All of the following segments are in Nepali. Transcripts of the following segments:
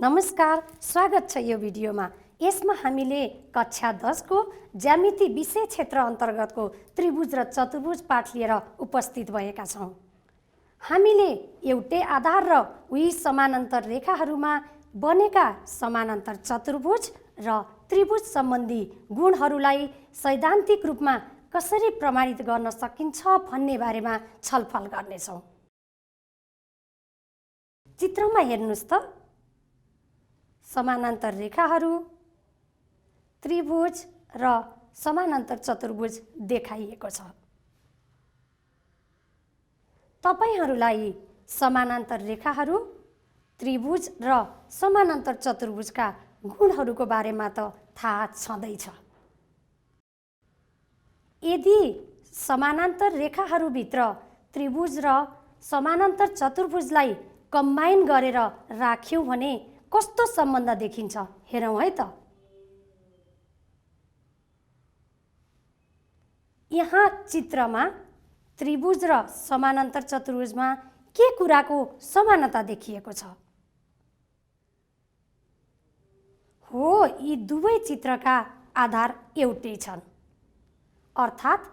नमस्कार, स्वागत छ यो भिडियोमा। यसमा हामीले कक्षा 10 को ज्यामिति विषय क्षेत्र अन्तर्गतको त्रिभुज र चतुर्भुज पाठ लिएर उपस्थित भएका छौं। हामीले एउटै आधार र उही समानान्तर रेखाहरूमा बनेका समानान्तर चतुर्भुज र त्रिभुज सम्बन्धी गुणहरूलाई सैद्धान्तिक रूपमा कसरी प्रमाणित गर्न सकिन्छ भन्ने बारेमा छलफल गर्नेछौं। चित्रमा हेर्नुस् त, समानान्तर रेखाहरू, त्रिभुज र समानान्तर चतुर्भुज देखाइएको छ। तपाईहरूलाई समानान्तर रेखाहरू, त्रिभुज र समानान्तर चतुर्भुजका गुणहरूको बारेमा त थाहा छँदैछ। यदि समानान्तर रेखाहरूभित्र त्रिभुज र समानान्तर चतुर्भुजलाई कम्बाइन गरेर राख्यौं भने कस्तो सम्बन्ध देखिन्छ हेरौं है त। यहाँ चित्रमा त्रिभुज र समानान्तर चतुर्भुजमा के कुराको समानता देखिएको छ? हो, यी दुवै चित्रका आधार एउटै छन्, अर्थात्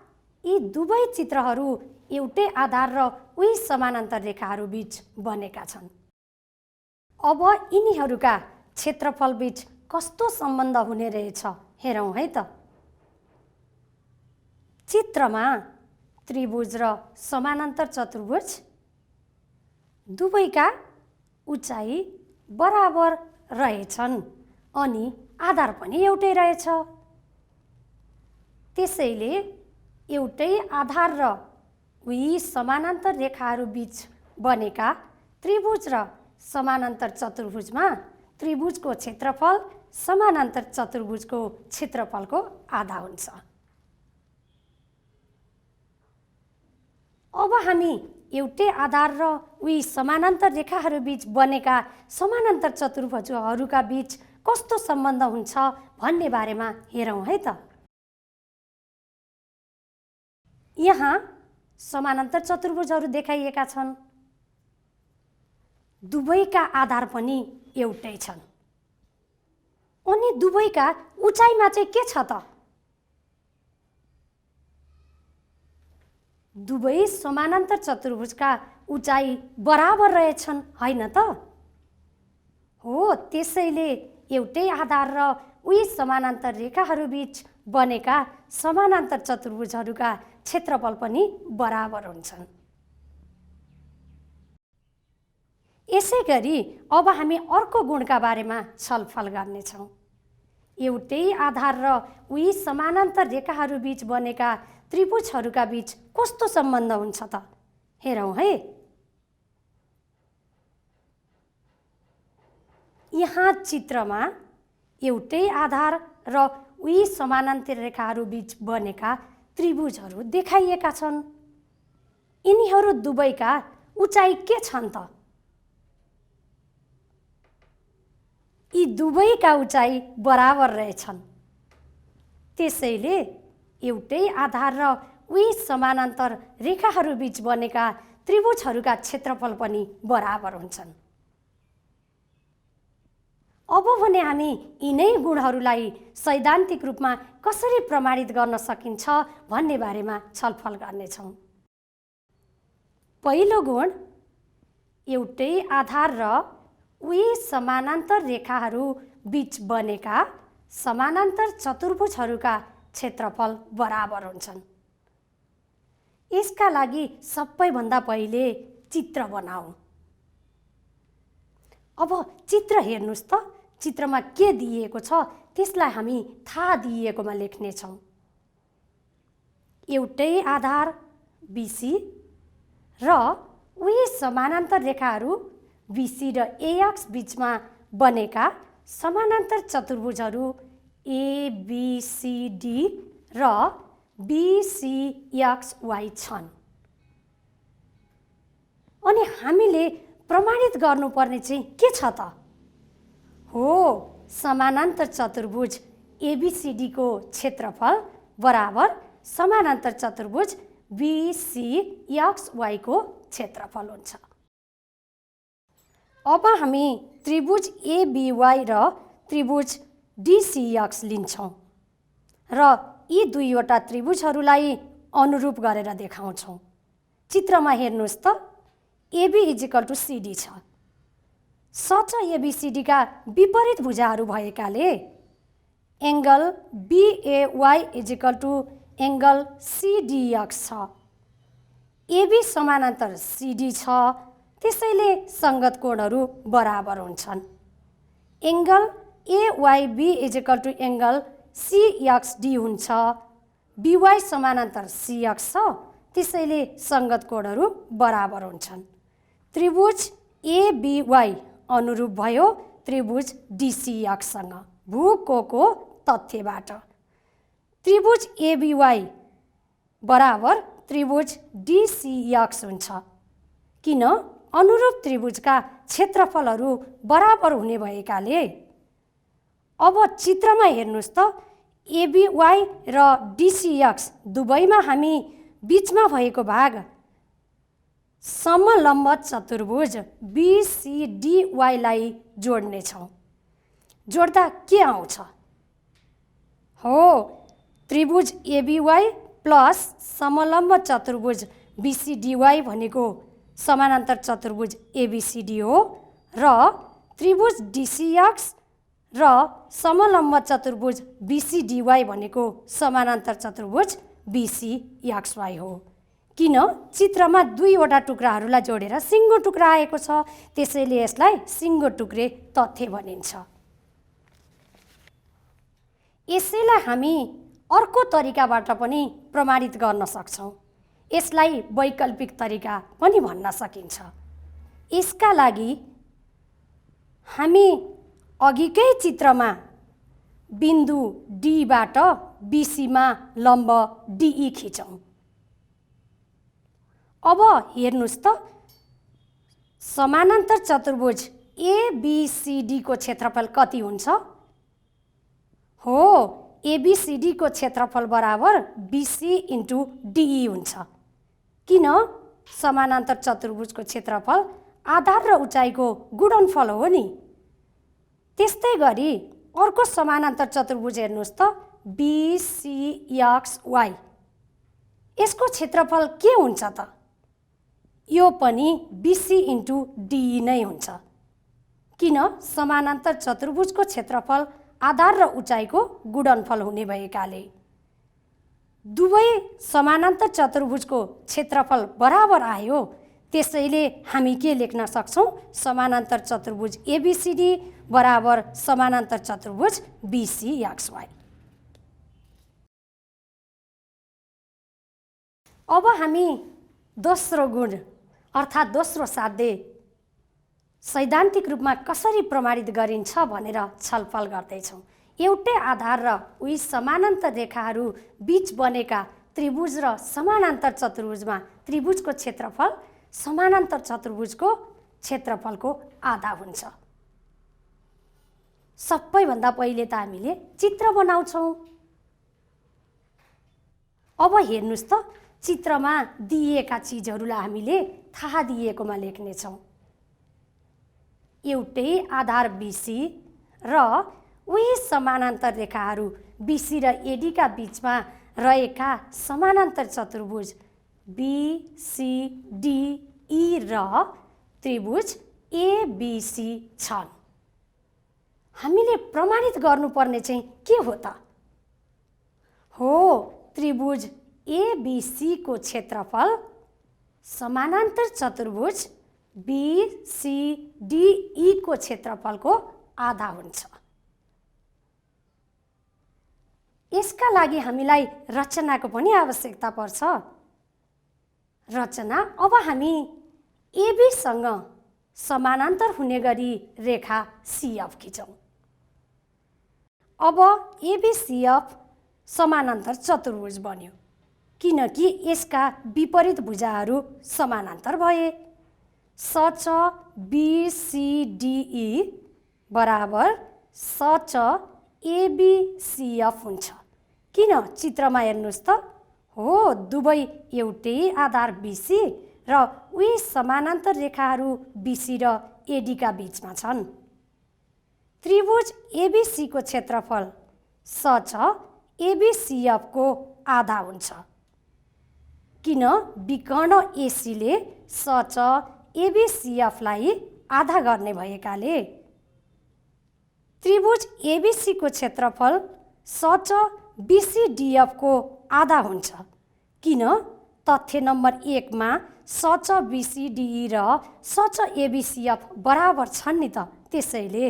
यी दुवै चित्रहरू एउटै आधार र उही समानान्तर रेखाहरू बीच बनेका छन्। अब यिनीहरूका क्षेत्रफल बीच कस्तो सम्बन्ध हुने रहेछ हेरौं है त। चित्रमा त्रिभुज र समानान्तर चतुर्भुज दुवैका उचाइ बराबर रहेछन् अनि आधार पनि एउटै रहेछ। त्यसैले एउटै आधार र उही समानान्तर रेखाहरू बीच बनेका त्रिभुज र समानान्तर चतुर्भुजमा त्रिभुजको क्षेत्रफल समानान्तर चतुर्भुजको क्षेत्रफलको आधा हुन्छ। अब हामी एउटै आधार र उही समानान्तर रेखाहरू बीच बनेका समानान्तर चतुर्भुजहरूका बीच कस्तो सम्बन्ध हुन्छ भन्ने बारेमा हेरौं है त। यहाँ समानान्तर चतुर्भुजहरू देखाइएका छन्। दुवैका आधार पनि एउटै छन् अनि दुवैका उचाइमा चाहिँ के छ त? दुवै समानान्तर चतुर्भुजका उचाइ बराबर रहेछन् हैन त? हो, त्यसैले एउटै आधार र उही समानान्तर रेखाहरू बीच बनेका समानान्तर चतुर्भुजहरूका क्षेत्रफल पनि बराबर हुन्छन्। यसैगरी अब हामी अर्को गुणका बारेमा छलफल गर्नेछौं। एउटै आधार र उही समानान्तर रेखाहरू बीच बनेका त्रिभुजहरूका बीच कस्तो सम्बन्ध हुन्छ त हेरौं है। यहाँ चित्रमा एउटै आधार र उही समानान्तर रेखाहरू बीच बनेका त्रिभुजहरू देखाइएका छन्। यिनीहरू दुवैका उचाइ के छन् त? यी दुवैका उचाइ बराबर रहेछन्। त्यसैले एउटै आधार र उही समानान्तर रेखाहरू बीच बनेका त्रिभुजहरूका क्षेत्रफल पनि बराबर हुन्छन्। अब भने हामी यिनै गुणहरूलाई सैद्धान्तिक रूपमा कसरी प्रमाणित गर्न सकिन्छ भन्ने बारेमा छलफल गर्नेछौं। पहिलो गुण, एउटै आधार र उही समानान्तर रेखाहरू बीच बनेका समानान्तर चतुर्भुजहरूका क्षेत्रफल बराबर हुन्छन्। यसका लागि सबैभन्दा पहिले चित्र बनाऊ। अब चित्र हेर्नुस् त, चित्रमा के दिइएको छ त्यसलाई हामी थाहा दिइएकोमा लेख्नेछौं। एउटै आधार BC र उही समानान्तर रेखाहरू BC र AX बीचमा बनेका समानान्तर चतुर्भुजहरू ABCD र BCXY छन्। अनि हामीले प्रमाणित गर्नुपर्ने चाहिँ के छ त? हो, समानान्तर चतुर्भुज ABCD को क्षेत्रफल बराबर समानान्तर चतुर्भुज BCXY को क्षेत्रफल हुन्छ। अब हामी त्रिभुज एबिवाई र त्रिभुज डिसिएक्स लिन्छौँ र यी दुईवटा त्रिभुजहरूलाई अनुरूप गरेर देखाउँछौँ। चित्रमा हेर्नुहोस् त, एबी इजिकल टु सिडी छ। सच एबिसिडीका विपरीत भुजाहरू भएकाले एङ्गल बिएवाई इजिकल टु एङ्गल सिडिएक्स छ। एबी समानान्तर सिडी छ, त्यसैले सङ्गत कोणहरू बराबर हुन्छन्। एङ्गल एवाइबी इजिकल टु एङ्गल सिएक्सडी हुन्छ। बिवाई समानान्तर सिएक्स छ, त्यसैले सङ्गत कोणहरू बराबर हुन्छन्। त्रिभुज एबिवाई अनुरूप भयो त्रिभुज डिसिएक्ससँग भूकोणको तथ्यबाट। त्रिभुज एबिवाई बराबर त्रिभुज डिसिएक्स हुन्छ, किन अनुरूप त्रिभुजका क्षेत्रफलहरू बराबर हुने भएकाले। अब चित्रमा हेर्नुहोस् त, एबिवाई र डिसिएक्स दुवैमा हामी बीचमा भएको भाग समलम्ब चतुर्भुज बिसिडिवाईलाई जोड्नेछौँ। जोड्दा के आउँछ? हो, त्रिभुज एबिवाई प्लस समलम्ब चतुर्भुज बिसिडिवाई भनेको समानान्तर चतुर्भुज एबिसिडी हो र त्रिभुज डिसिएक्स र समलम्ब चतुर्भुज बिसिडिवाई भनेको समानान्तर चतुर्भुज बिसिएक्सवाई हो। किन? चित्रमा दुईवटा टुक्राहरूलाई जोडेर सिङ्गो टुक्रा आएको छ, त्यसैले यसलाई सिङ्गो टुक्रे तथ्य भनिन्छ। यसैलाई हामी अर्को तरिकाबाट पनि प्रमाणित गर्न सक्छौँ। यसलाई वैकल्पिक तरिका पनि भन्न सकिन्छ। यसका लागि हामी अघिकै चित्रमा बिन्दु डीबाट बिसीमा लम्ब डिई खिचौँ। अब हेर्नुहोस् त, समानान्तर चतुर्भुज एबिसिडीको क्षेत्रफल कति हुन्छ? हो, एबिसिडीको क्षेत्रफल बराबर बिसी इन्टु डिई हुन्छ। किन? समानान्तर चतुर्भुजको क्षेत्रफल आधार र उचाइको गुणनफल हो नि। त्यस्तै गरी अर्को समानान्तर चतुर्भुज हेर्नुहोस् त, बिसिएक्सवाई। यसको क्षेत्रफल के हुन्छ त? यो पनि बिसी इन्टु डिई नै हुन्छ। किन? समानान्तर चतुर्भुजको क्षेत्रफल आधार र उचाइको गुणनफल हुने भएकाले। दुवै समानान्तर चतुर्भुजको क्षेत्रफल बराबर आयो, त्यसैले हामी के लेख्न सक्छौँ? समानान्तर चतुर्भुज एबिसिडी बराबर समानान्तर चतुर्भुज बिसिएक्सवाई। अब हामी दोस्रो गुण अर्थात् दोस्रो साध्य सैद्धान्तिक रूपमा कसरी प्रमाणित गरिन्छ भनेर छलफल गर्दैछौँ। एउटै आधार र उही समानान्तर रेखाहरू बीच बनेका त्रिभुज र समानान्तर चतुर्भुजमा त्रिभुजको क्षेत्रफल समानान्तर चतुर्भुजको क्षेत्रफलको आधा हुन्छ। सबैभन्दा पहिले त हामीले चित्र बनाउँछौँ। अब हेर्नुहोस् त, चित्रमा दिइएका चिजहरूलाई हामीले थाहा दिएकोमा लेख्नेछौँ। एउटै आधार बिसी र उही समानान्तर रेखाहरू बिसी र एडीका बीचमा रहेका समानान्तर चतुर्भुज बिसिडिई र त्रिभुज एबिसी छन्। हामीले प्रमाणित गर्नुपर्ने चाहिँ के हो त? हो, त्रिभुज एबिसीको क्षेत्रफल समानान्तर चतुर्भुज बिसिडिई को क्षेत्रफलको आधा हुन्छ। यसका लागि हामीलाई रचनाको पनि आवश्यकता पर्छ। रचना, अब हामी एबीसँग समानान्तर हुने गरी रेखा सिएफ खिचौँ। अब एबिसिएफ समानान्तर चतुर्भुज बन्यो, किनकि यसका विपरीत भुजाहरू समानान्तर भए। सच बिसिडिई बराबर सच एबिसिएफ हुन्छ। किन? चित्रमा हेर्नुहोस् त, हो, दुवै एउटै आधार बिसी र उही समानान्तर रेखाहरू बिसी र एडीका बीचमा छन्। त्रिभुज एबीसीको क्षेत्रफल सच एबीसीएफको आधा हुन्छ। किन विकर्ण एसीले सच एबीसीएफलाई आधा गर्ने भएकाले त्रिभुज एबीसीको क्षेत्रफल सच बीसीडीएफको आधा हुन्छ। किन तथ्य नम्बर 1 मा सच बीसीडीई र सच एबीसीएफ बराबर छन् नि त, त्यसैले।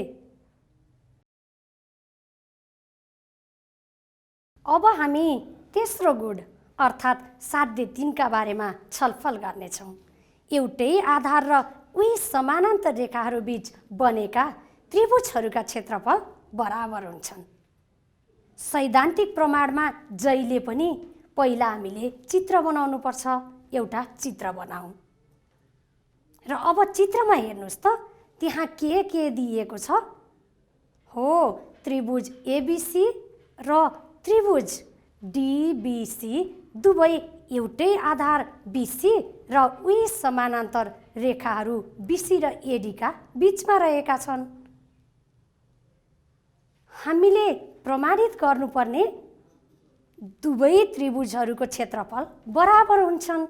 अब हामी तेस्रो गुण अर्थात् साध्य 3 का बारेमा छलफल गर्नेछौँ। एउटै आधार र उही समानान्तर रेखाहरू बीच बनेका त्रिभुजहरूका क्षेत्रफल बराबर हुन्छन्। सैद्धान्तिक प्रमाणमा जहिले पनि पहिला हामीले चित्र बनाउनु पर्छ। एउटा चित्र बनाऊ र अब चित्रमा हेर्नुस् त त्यहाँ के दिएको छ? हो, त्रिभुज एबीसी र त्रिभुज डीबीसी दुवै एउटै आधार बीसी र उही समानान्तर रेखाहरू बीसी र एडीका बीचमा रहेका छन्। हामीले प्रमाणित गर्नुपर्ने दुवै त्रिभुजहरूको क्षेत्रफल बराबर हुन्छन्।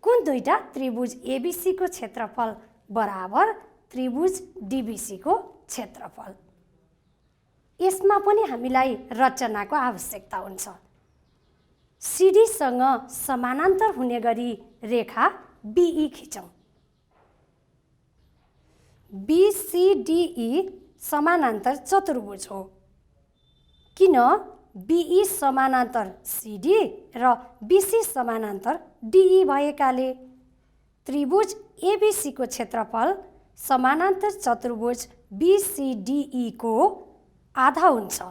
कुन दुईटा? त्रिभुज एबीसीको क्षेत्रफल बराबर त्रिभुज डीबीसीको क्षेत्रफल। यसमा पनि हामीलाई रचनाको आवश्यकता हुन्छ। सीडीसँग समानान्तर हुने गरी रेखा बीई खिचौँ। बीसीडीई समानान्तर चतुर्भुज हो। किन बीई समानान्तर सीडी र बीसी समानान्तर डीई भएकाले त्रिभुज एबीसीको क्षेत्रफल समानान्तर चतुर्भुज बीसीडीई को आधा हुन्छ।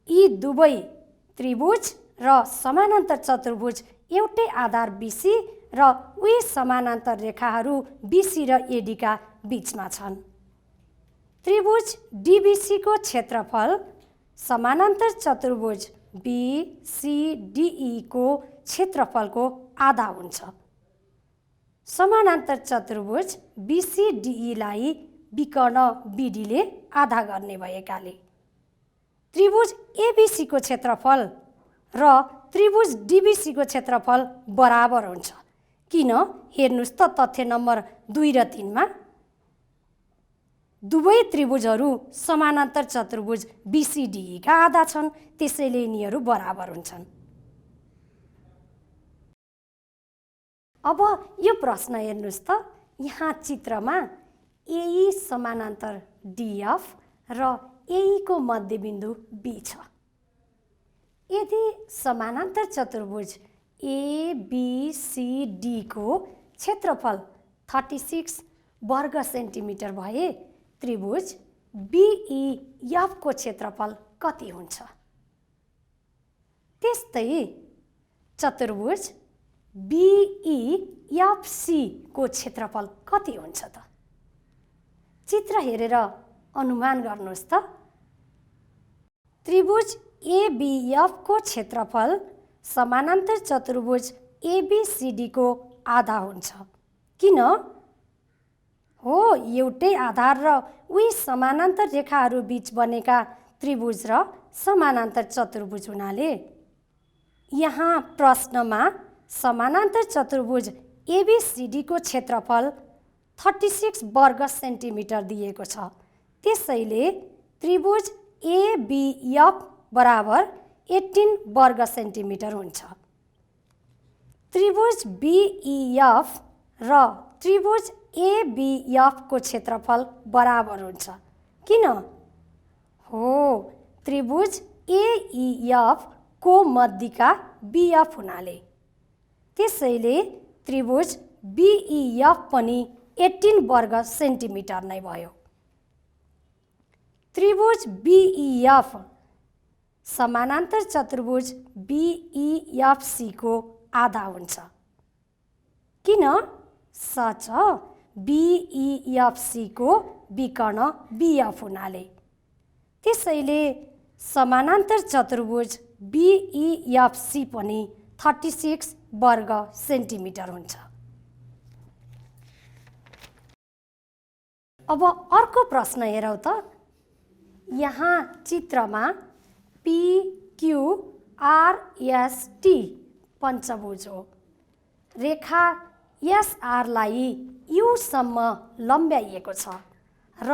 यी दुवै त्रिभुज र समानान्तर चतुर्भुज एउटै आधार बीसी र उही समानान्तर रेखाहरू बीसी र एडीका बीचमा छन्। त्रिभुज डीबीसीको क्षेत्रफल समानान्तर चतुर्भुज बीसीडीई को क्षेत्रफलको आधा हुन्छ। समानान्तर चतुर्भुज बीसीडीईलाई विकर्ण बीडीले आधा गर्ने भएकाले त्रिभुज एबीसीको क्षेत्रफल र त्रिभुज डीबीसीको क्षेत्रफल बराबर हुन्छ। किन? हेर्नुस् त तथ्य नम्बर 2 र 3 मा दुवै त्रिभुजहरू समानान्तर चतुर्भुज बीसीडीई का आधा छन्, त्यसैले यिनीहरू बराबर हुन्छन्। अब यो प्रश्न हेर्नुस् त, यहाँ चित्रमा एई समानान्तर डीएफ र एई को मध्यबिन्दु बी छ। यदि समानान्तर चतुर्भुज एबीसीडी को क्षेत्रफल 36 वर्ग सेन्टिमिटर भए त्रिभुज बीईएफ को क्षेत्रफल कति हुन्छ? त्यस्तै चतुर्भुज बीईएफसी को क्षेत्रफल कति हुन्छ त? चित्र हेरेर अनुमान गर्नुहोस् त। त्रिभुज एबीएफ को क्षेत्रफल समानान्तर चतुर्भुज एबीसीडी को आधा हुन्छ। किन? हो, एउटै आधार र उही समानान्तर रेखाहरू बीच बनेका त्रिभुज र समानान्तर चतुर्भुज हुनाले यहाँ प्रश्नमा समानान्तर चतुर्भुज एबीसीडी को क्षेत्रफल 36 वर्ग सेन्टिमिटर दिएको छ। त्यसैले त्रिभुज एबीएफ बराबर 18 वर्ग सेन्टिमिटर हुन्छ। त्रिभुज बीईएफ र त्रिभुज एबीएफ को क्षेत्रफल बराबर हुन्छ। किन? हो, त्रिभुज एईएफ को मध्यिका बीएफ हुनाले। त्यसैले त्रिभुज बीईएफ पनि 18 वर्ग सेन्टिमिटर नै भयो। त्रिभुज बीईएफ समानान्तर चतुर्भुज बीईएफसी को आधा हुन्छ। किन? सच बीईएफसी को विकर्ण बीएफ हुनाले। त्यसैले समानान्तर चतुर्भुज बीईएफसी पनि 36 वर्ग सेन्टिमिटर हुन्छ। अब अर्को प्रश्न हेरौँ त। यहाँ चित्रमा PQRST पञ्चभुज हो। रेखा SRलाई युसम्म लम्ब्याइएको छ र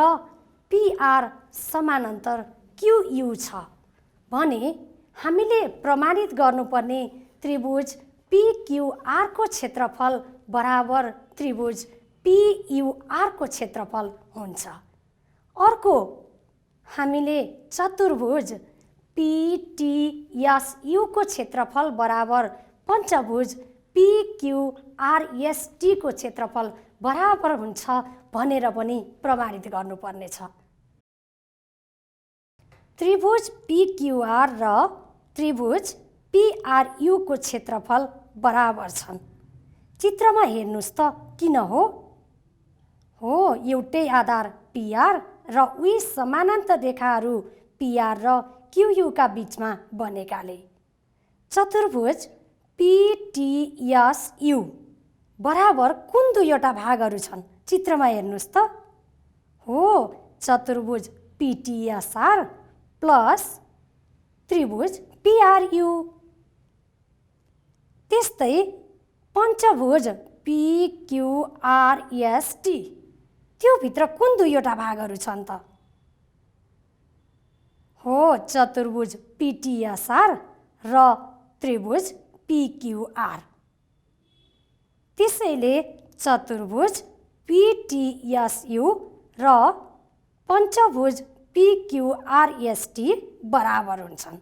PR समानान्तर QU छ भने हामीले प्रमाणित गर्नुपर्ने त्रिभुज PQR को क्षेत्रफल बराबर त्रिभुज PUR को क्षेत्रफल हुन्छ। अर्को हामीले चतुर्भुज PTSU को क्षेत्रफल बराबर पञ्चभुज PQRST को क्षेत्रफल बराबर हुन्छ भनेर पनि प्रमाणित गर्नुपर्नेछ। त्रिभुज PQR र त्रिभुज PRU को क्षेत्रफल बराबर छन्। चित्रमा हेर्नुस् त किन हो? एउटै आधार PR र उही समानान्तर रेखाहरू PR र QU का बीचमा बनेकाले। चतुर्भुज PTSU बराबर कुन दुईवटा भागहरू छन्? चित्रमा हेर्नुस् त। चतुर्भुज PTSR प्लस त्रिभुज PRU। त्यस्तै पञ्चभुज PQRST त्यो भित्र कुन दुईवटा भागहरू छन् त? चतुर्भुज PTSR र त्रिभुज PQR। त्यसैले चतुर्भुज PTSU र पञ्चभुज PQRST बराबर हुन्छन्।